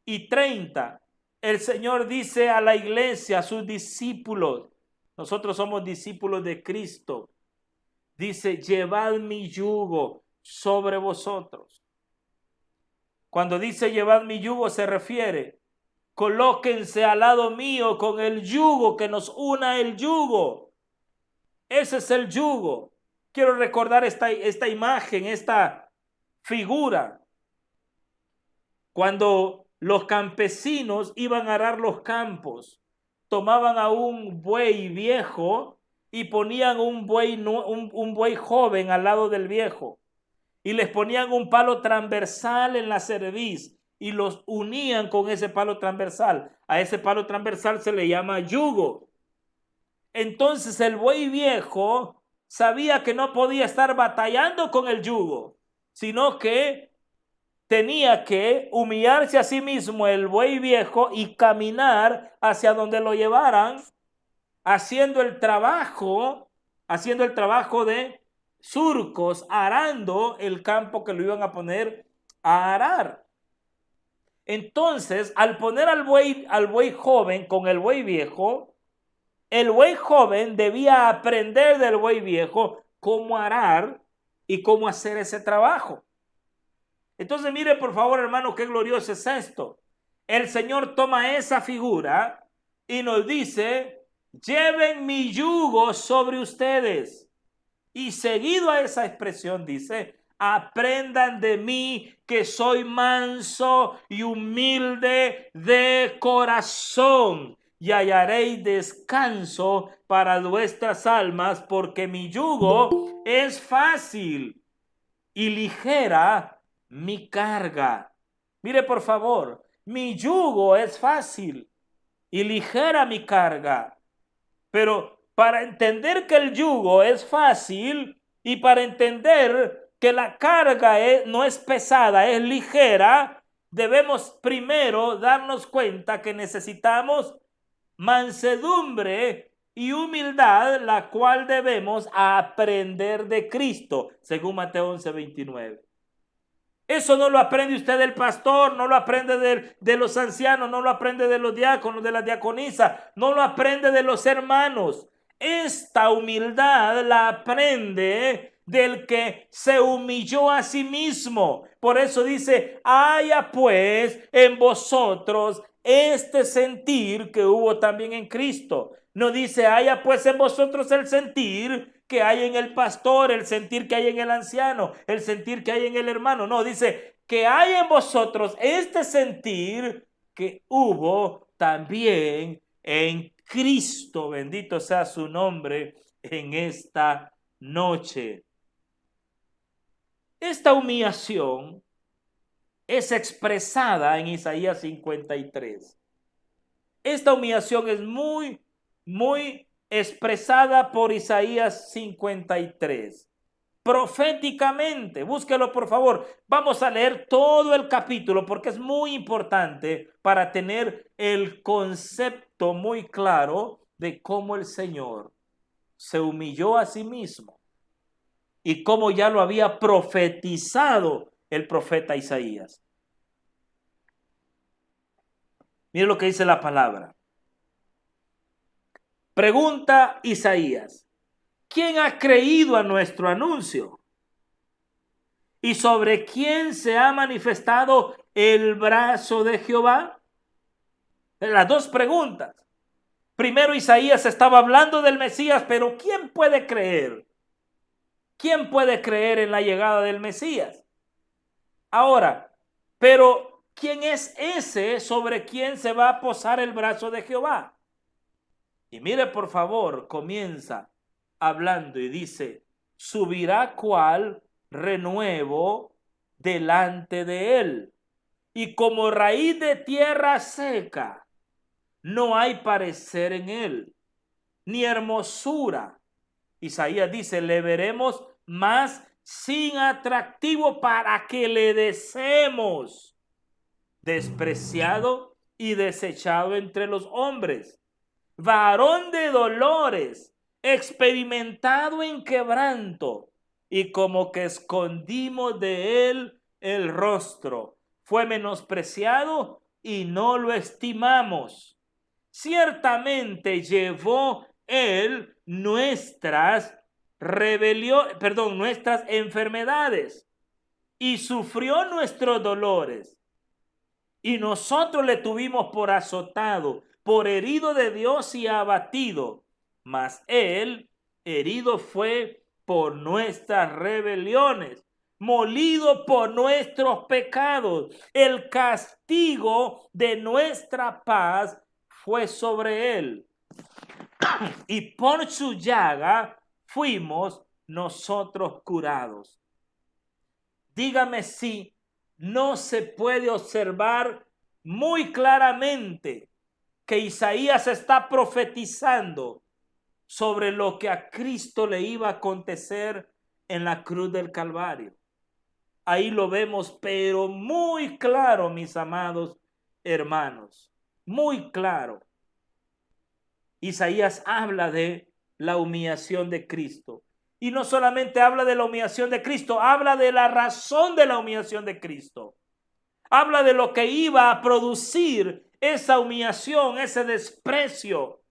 y 30? El Señor dice a la iglesia, a sus discípulos, nosotros somos discípulos de Cristo, dice: llevad mi yugo sobre vosotros. Cuando dice llevad mi yugo, se refiere: colóquense al lado mío con el yugo, que nos una el yugo. Ese es el yugo. Quiero recordar esta imagen, esta figura. Cuando los campesinos iban a arar los campos, tomaban a un buey viejo y ponían un buey joven al lado del viejo y les ponían un palo transversal en la cerviz y los unían con ese palo transversal. A ese palo transversal se le llama yugo. Entonces el buey viejo sabía que no podía estar batallando con el yugo, sino que tenía que humillarse a sí mismo el buey viejo y caminar hacia donde lo llevaran, haciendo el trabajo de surcos, arando el campo que lo iban a poner a arar. Entonces, al poner al buey joven con el buey viejo, el buey joven debía aprender del buey viejo cómo arar y cómo hacer ese trabajo. Entonces, mire por favor, hermano, qué glorioso es esto. El Señor toma esa figura y nos dice: lleven mi yugo sobre ustedes. Y seguido a esa expresión dice: aprendan de mí, que soy manso y humilde de corazón, y hallaréis descanso para vuestras almas, porque mi yugo es fácil y ligera mi carga. Mire por favor, mi yugo es fácil y ligera mi carga. Pero para entender que el yugo es fácil y para entender que la carga no es pesada, es ligera, debemos primero darnos cuenta que necesitamos mansedumbre y humildad, la cual debemos aprender de Cristo, según Mateo 11:29. Eso no lo aprende usted del pastor, no lo aprende de los ancianos, no lo aprende de los diáconos, de las diaconisas, no lo aprende de los hermanos. Esta humildad la aprende del que se humilló a sí mismo. Por eso dice: haya pues en vosotros este sentir que hubo también en Cristo. No dice: haya pues en vosotros el sentir que hay en el pastor, el sentir que hay en el anciano, el sentir que hay en el hermano. No, dice que hay en vosotros este sentir que hubo también en Cristo. Bendito sea su nombre en esta noche. Esta humillación es expresada en Isaías 53. Esta humillación es muy expresada por Isaías 53. Proféticamente, búsquelo por favor. Vamos a leer todo el capítulo porque es muy importante para tener el concepto muy claro de cómo el Señor se humilló a sí mismo y cómo ya lo había profetizado el profeta Isaías. Mire lo que dice la palabra. Pregunta Isaías: ¿quién ha creído a nuestro anuncio? ¿Y sobre quién se ha manifestado el brazo de Jehová? Las dos preguntas. Primero, Isaías estaba hablando del Mesías, pero ¿quién puede creer? ¿Quién puede creer en la llegada del Mesías? Ahora, pero ¿quién es ese sobre quien se va a posar el brazo de Jehová? Y mire por favor, comienza hablando y dice: subirá cual renuevo delante de él, y como raíz de tierra seca, no hay parecer en él, ni hermosura. Isaías dice: le veremos más sin atractivo para que le deseemos, despreciado y desechado entre los hombres, varón de dolores, experimentado en quebranto, y como que escondimos de él el rostro. Fue menospreciado y no lo estimamos. Ciertamente llevó él nuestras enfermedades y sufrió nuestros dolores. Y nosotros le tuvimos por azotado, por herido de Dios y abatido. Mas él herido fue por nuestras rebeliones, molido por nuestros pecados. El castigo de nuestra paz fue sobre él. y por su llaga fuimos nosotros curados. Dígame si no se puede observar muy claramente que Isaías está profetizando sobre lo que a Cristo le iba a acontecer en la cruz del Calvario. Ahí lo vemos, pero muy claro, mis amados hermanos, muy claro. Isaías habla de la humillación de Cristo. Y no solamente habla de la humillación de Cristo, habla de la razón de la humillación de Cristo. Habla de lo que iba a producir esa humillación, ese desprecio,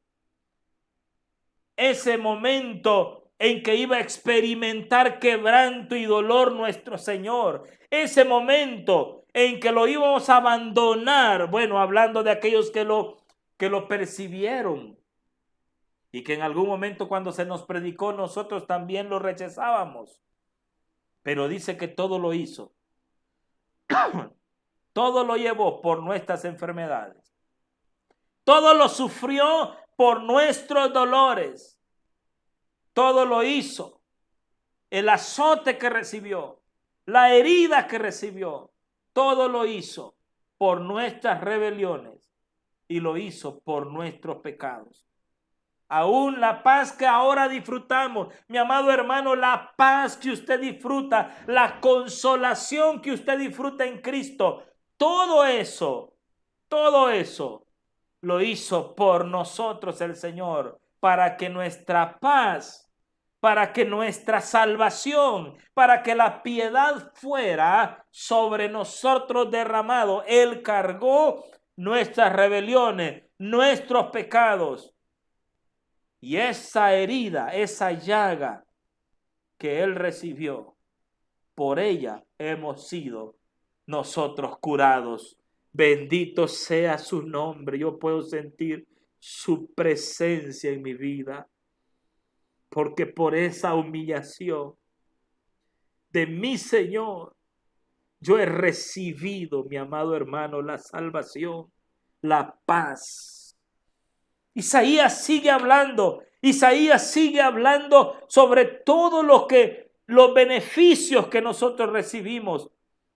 ese momento en que iba a experimentar quebranto y dolor nuestro Señor. Ese momento en que lo íbamos a abandonar. Bueno, hablando de aquellos que lo percibieron. Y que en algún momento cuando se nos predicó nosotros también lo rechazábamos. Pero dice que todo lo hizo. Todo lo llevó por nuestras enfermedades. Todo lo sufrió por nuestros dolores. Todo lo hizo. El azote que recibió, la herida que recibió, todo lo hizo por nuestras rebeliones y lo hizo por nuestros pecados. Aún la paz que ahora disfrutamos, mi amado hermano, la paz que usted disfruta, la consolación que usted disfruta en Cristo, todo eso lo hizo por nosotros el Señor, para que nuestra paz, para que nuestra salvación, para que la piedad fuera sobre nosotros derramado. Él cargó nuestras rebeliones, nuestros pecados. Y esa herida, esa llaga que Él recibió, por ella hemos sido nosotros curados. Bendito sea su nombre. Yo puedo sentir su presencia en mi vida, porque por esa humillación de mi Señor, yo he recibido, mi amado hermano, la salvación, la paz. Isaías sigue hablando sobre todo los beneficios que nosotros recibimos.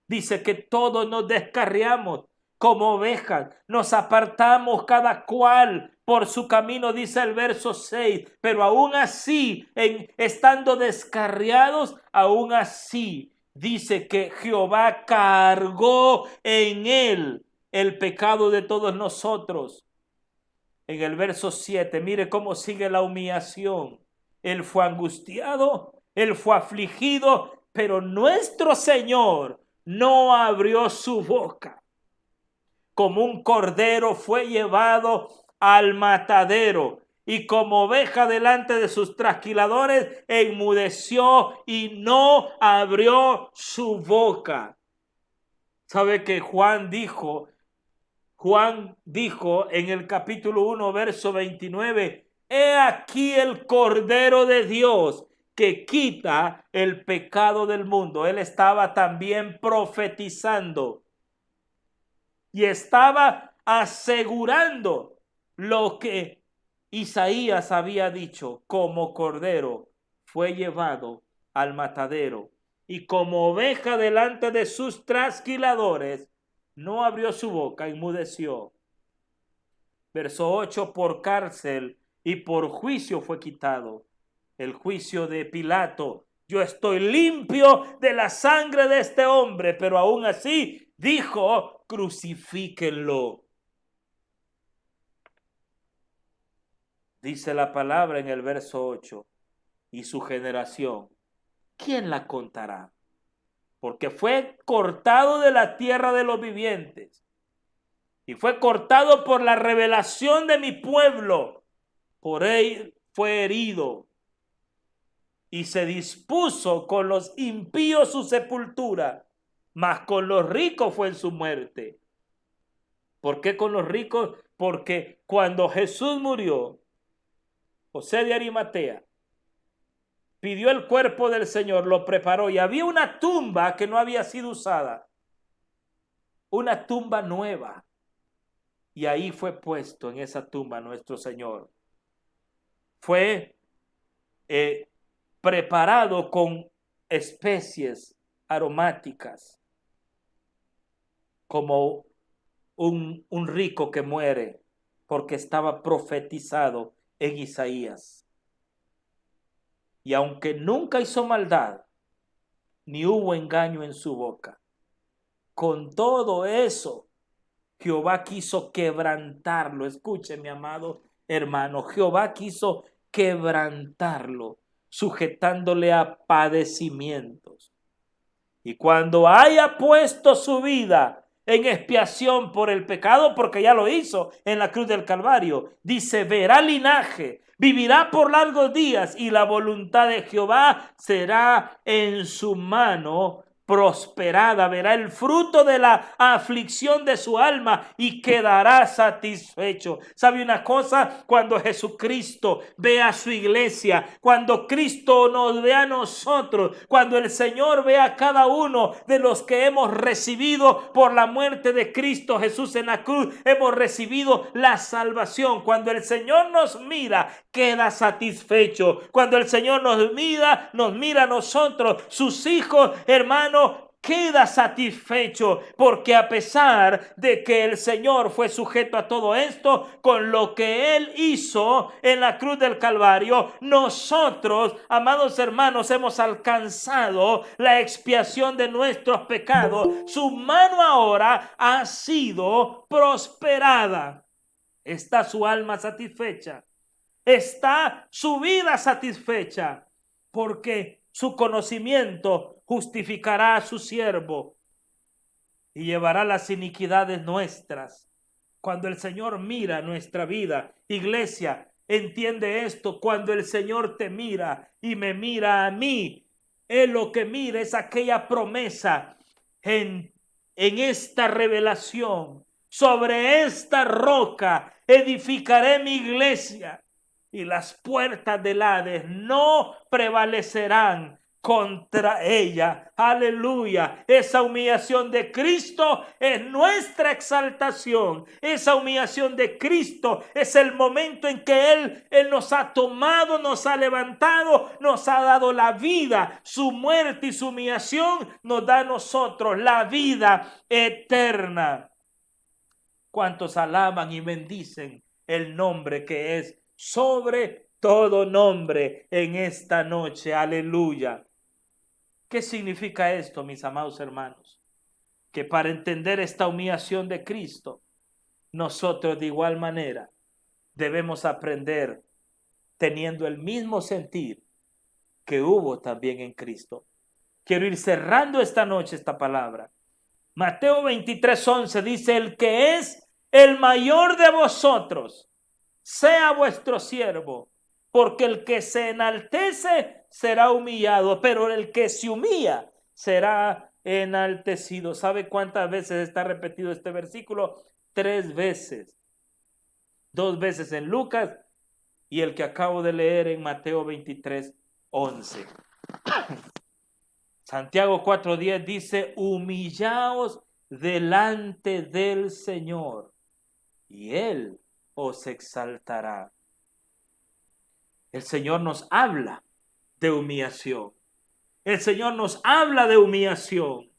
Dice que todos nos descarriamos como ovejas, nos apartamos cada cual por su camino, dice el verso 6, pero aún así, estando descarriados, aún así, dice que Jehová cargó en él el pecado de todos nosotros. En el verso 7, mire cómo sigue la humillación. Él fue angustiado, él fue afligido, pero nuestro Señor no abrió su boca. Como un cordero fue llevado al matadero, y como oveja delante de sus trasquiladores, enmudeció y no abrió su boca. ¿Sabe que Juan dijo en el capítulo 1, verso 29, he aquí el Cordero de Dios que quita el pecado del mundo? Él estaba también profetizando y estaba asegurando lo que Isaías había dicho: como cordero fue llevado al matadero, y como oveja delante de sus trasquiladores, no abrió su boca, enmudeció. Verso 8, por cárcel y por juicio fue quitado. El juicio de Pilato: yo estoy limpio de la sangre de este hombre, pero aún así dijo: crucifíquenlo. Dice la palabra en el verso 8, y su generación, ¿quién la contará? Porque fue cortado de la tierra de los vivientes y fue cortado por la revelación de mi pueblo. Por él fue herido y se dispuso con los impíos su sepultura, mas con los ricos fue en su muerte. ¿Por qué con los ricos? Porque cuando Jesús murió, José de Arimatea pidió el cuerpo del Señor, lo preparó, y había una tumba que no había sido usada, una tumba nueva, y ahí fue puesto en esa tumba nuestro Señor. fue preparado con especies aromáticas, como un rico que muere, porque estaba profetizado en Isaías. Y aunque nunca hizo maldad, ni hubo engaño en su boca, con todo eso, Jehová quiso quebrantarlo. Escuche, mi amado hermano, Jehová quiso quebrantarlo, sujetándole a padecimientos. Y cuando haya puesto su vida en expiación por el pecado, porque ya lo hizo en la cruz del Calvario, dice, verá linaje, vivirá por largos días, y la voluntad de Jehová será en su mano prosperada, verá el fruto de la aflicción de su alma y quedará satisfecho. ¿Sabe una cosa? Cuando Jesucristo ve a su iglesia, cuando Cristo nos ve a nosotros, cuando el Señor ve a cada uno de los que hemos recibido por la muerte de Cristo Jesús en la cruz, hemos recibido la salvación. Cuando el Señor nos mira, queda satisfecho. Cuando el Señor nos mira a nosotros, sus hijos, hermanos, queda satisfecho, porque a pesar de que el Señor fue sujeto a todo esto, con lo que Él hizo en la cruz del Calvario, nosotros, amados hermanos, hemos alcanzado la expiación de nuestros pecados. Su mano ahora ha sido prosperada. ¿Está su alma satisfecha? ¿Está su vida satisfecha? Porque su conocimiento justificará a su siervo y llevará las iniquidades nuestras. Cuando el Señor mira nuestra vida, iglesia, entiende esto: cuando el Señor te mira y me mira a mí, Él lo que mira es aquella promesa en esta revelación. Sobre esta roca edificaré mi iglesia, y las puertas del Hades no prevalecerán contra ella. Aleluya. Esa humillación de Cristo es nuestra exaltación. Esa humillación de Cristo es el momento en que Él nos ha tomado, nos ha levantado, nos ha dado la vida. Su muerte y su humillación nos da a nosotros la vida eterna. ¿Cuántos alaban y bendicen el nombre que es sobre todo nombre en esta noche? Aleluya. ¿Qué significa esto, mis amados hermanos? Que para entender esta humillación de Cristo, nosotros de igual manera debemos aprender teniendo el mismo sentir que hubo también en Cristo. Quiero ir cerrando esta noche esta palabra. Mateo 23:11 dice: el que es el mayor de vosotros, sea vuestro siervo, porque el que se enaltece será humillado, pero el que se humilla será enaltecido. ¿Sabe cuántas veces está repetido este versículo? 3 veces. 2 veces en Lucas y el que acabo de leer en Mateo 23:11. Santiago 4:10 dice: humillaos delante del Señor y Él os exaltará. El Señor nos habla de humillación. El Señor nos habla de humillación.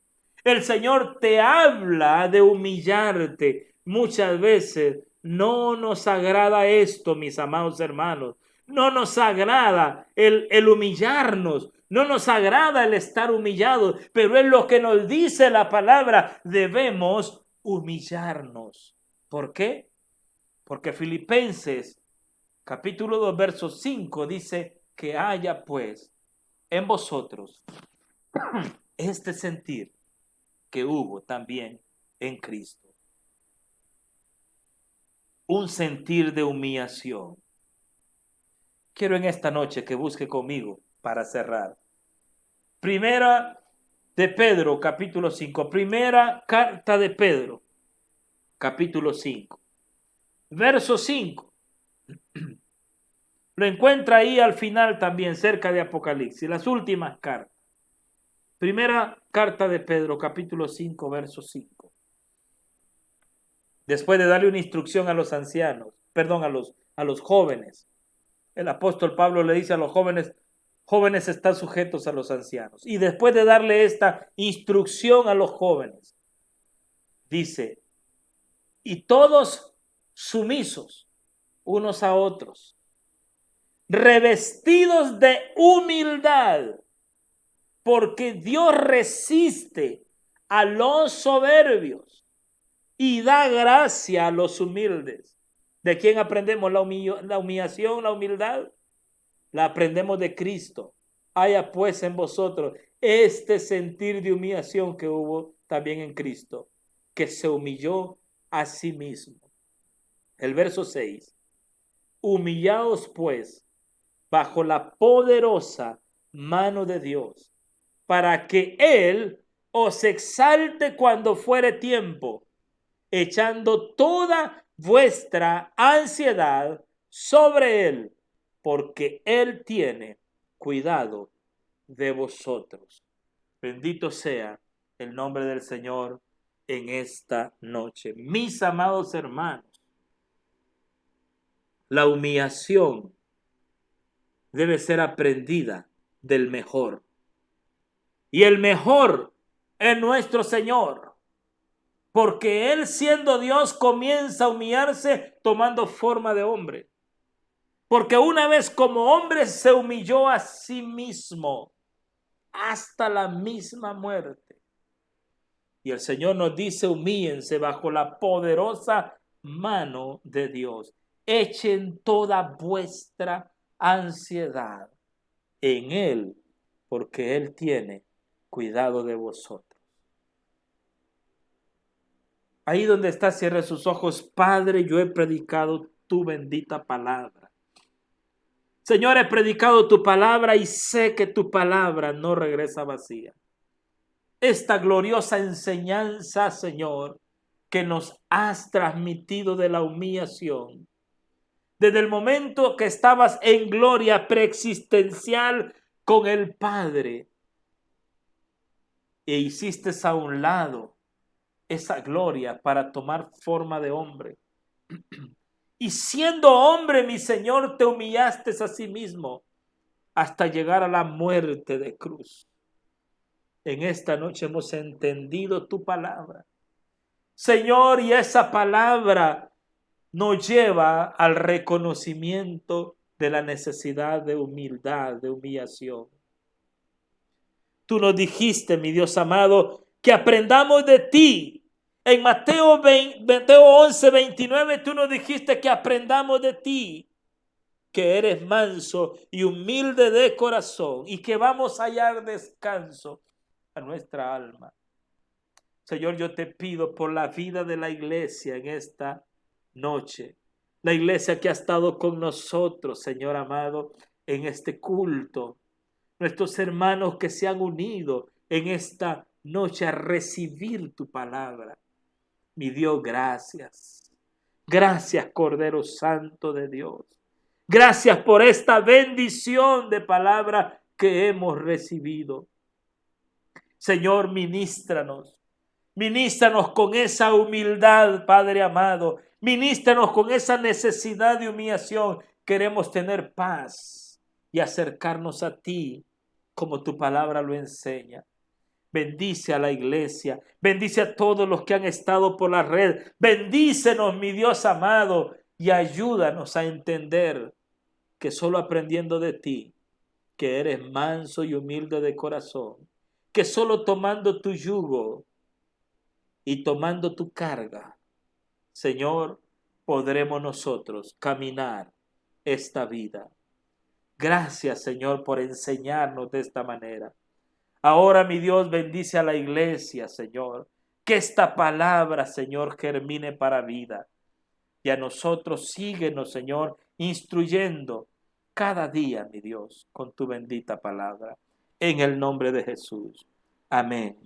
El Señor te habla de humillarte. Muchas veces no nos agrada esto, mis amados hermanos. No nos agrada el humillarnos. No nos agrada el estar humillados. Pero es lo que nos dice la palabra. Debemos humillarnos. ¿Por qué? Porque Filipenses capítulo 2, verso 5 dice: que haya pues en vosotros este sentir que hubo también en Cristo. Un sentir de humillación. Quiero en esta noche que busque conmigo para cerrar. Primera de Pedro, capítulo 5. Primera carta de Pedro, capítulo 5. Verso 5. Lo encuentra ahí al final también, cerca de Apocalipsis, las últimas cartas. Primera carta de Pedro, capítulo 5, verso 5. Después de darle una instrucción a los ancianos, a los jóvenes, El apóstol Pablo le dice a los jóvenes, jóvenes están sujetos a los ancianos. Y después de darle esta instrucción a los jóvenes, dice, y todos sumisos unos a otros, revestidos de humildad, porque Dios resiste a los soberbios y da gracia a los humildes. ¿De quién aprendemos la humillación, la humildad? La aprendemos de Cristo. Haya pues en vosotros este sentir de humillación que hubo también en Cristo, que se humilló a sí mismo. El verso 6. Humillaos pues bajo la poderosa mano de Dios, para que Él os exalte cuando fuere tiempo, echando toda vuestra ansiedad sobre Él, porque Él tiene cuidado de vosotros. Bendito sea el nombre del Señor en esta noche. Mis amados hermanos, la humillación debe ser aprendida del mejor. Y el mejor es nuestro Señor, porque Él, siendo Dios, comienza a humillarse tomando forma de hombre. Porque una vez como hombre se humilló a sí mismo hasta la misma muerte. Y el Señor nos dice, humíllense bajo la poderosa mano de Dios. Echen toda vuestra ansiedad en Él, porque Él tiene cuidado de vosotros. Ahí donde está, cierre sus ojos. Padre, yo he predicado tu bendita palabra. Señor, he predicado tu palabra y sé que tu palabra no regresa vacía. Esta gloriosa enseñanza, Señor, que nos has transmitido de la humillación, desde el momento que estabas en gloria preexistencial con el Padre e hiciste a un lado esa gloria para tomar forma de hombre. Y siendo hombre, mi Señor, te humillaste a sí mismo hasta llegar a la muerte de cruz. En esta noche hemos entendido tu palabra, Señor, y esa palabra nos lleva al reconocimiento de la necesidad de humildad, de humillación. Tú nos dijiste, mi Dios amado, que aprendamos de ti. En Mateo 11, 29, tú nos dijiste que aprendamos de ti, que eres manso y humilde de corazón y que vamos a hallar descanso a nuestra alma. Señor, yo te pido por la vida de la iglesia en esta noche, la iglesia que ha estado con nosotros, Señor amado, en este culto, nuestros hermanos que se han unido en esta noche a recibir tu palabra. Mi Dios, gracias. Gracias, Cordero Santo de Dios. Gracias por esta bendición de palabra que hemos recibido. Señor, ministranos. Ministranos con esa humildad, Padre amado. Ministranos con esa necesidad de humillación. Queremos tener paz y acercarnos a ti como tu palabra lo enseña. Bendice a la iglesia, bendice a todos los que han estado por la red. Bendícenos, mi Dios amado, y ayúdanos a entender que solo aprendiendo de ti, que eres manso y humilde de corazón, que solo tomando tu yugo y tomando tu carga, Señor, podremos nosotros caminar esta vida. Gracias, Señor, por enseñarnos de esta manera. Ahora, mi Dios, bendice a la iglesia, Señor. Que esta palabra, Señor, germine para vida. Y a nosotros síguenos, Señor, instruyendo cada día, mi Dios, con tu bendita palabra. En el nombre de Jesús. Amén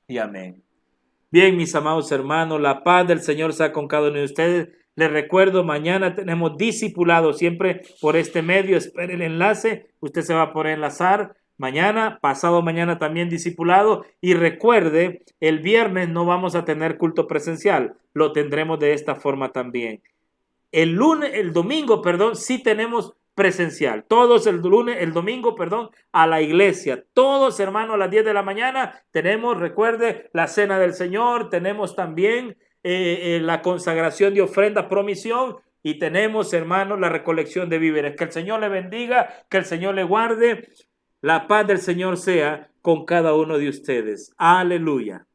y amén. Bien, mis amados hermanos, la paz del Señor sea con cada uno de ustedes. Les recuerdo, mañana tenemos discipulado siempre por este medio. Espere el enlace, usted se va a poder enlazar. Mañana, pasado mañana también discipulado. Y recuerde, el viernes no vamos a tener culto presencial. Lo tendremos de esta forma también. El domingo, sí tenemos presencial. Todos el lunes, el domingo, perdón, a la iglesia. Todos, hermanos, a las 10 de la mañana tenemos, recuerde, la cena del Señor. Tenemos también la consagración de ofrenda, promisión. Y tenemos, hermanos, la recolección de víveres. Que el Señor le bendiga, que el Señor le guarde. La paz del Señor sea con cada uno de ustedes. Aleluya.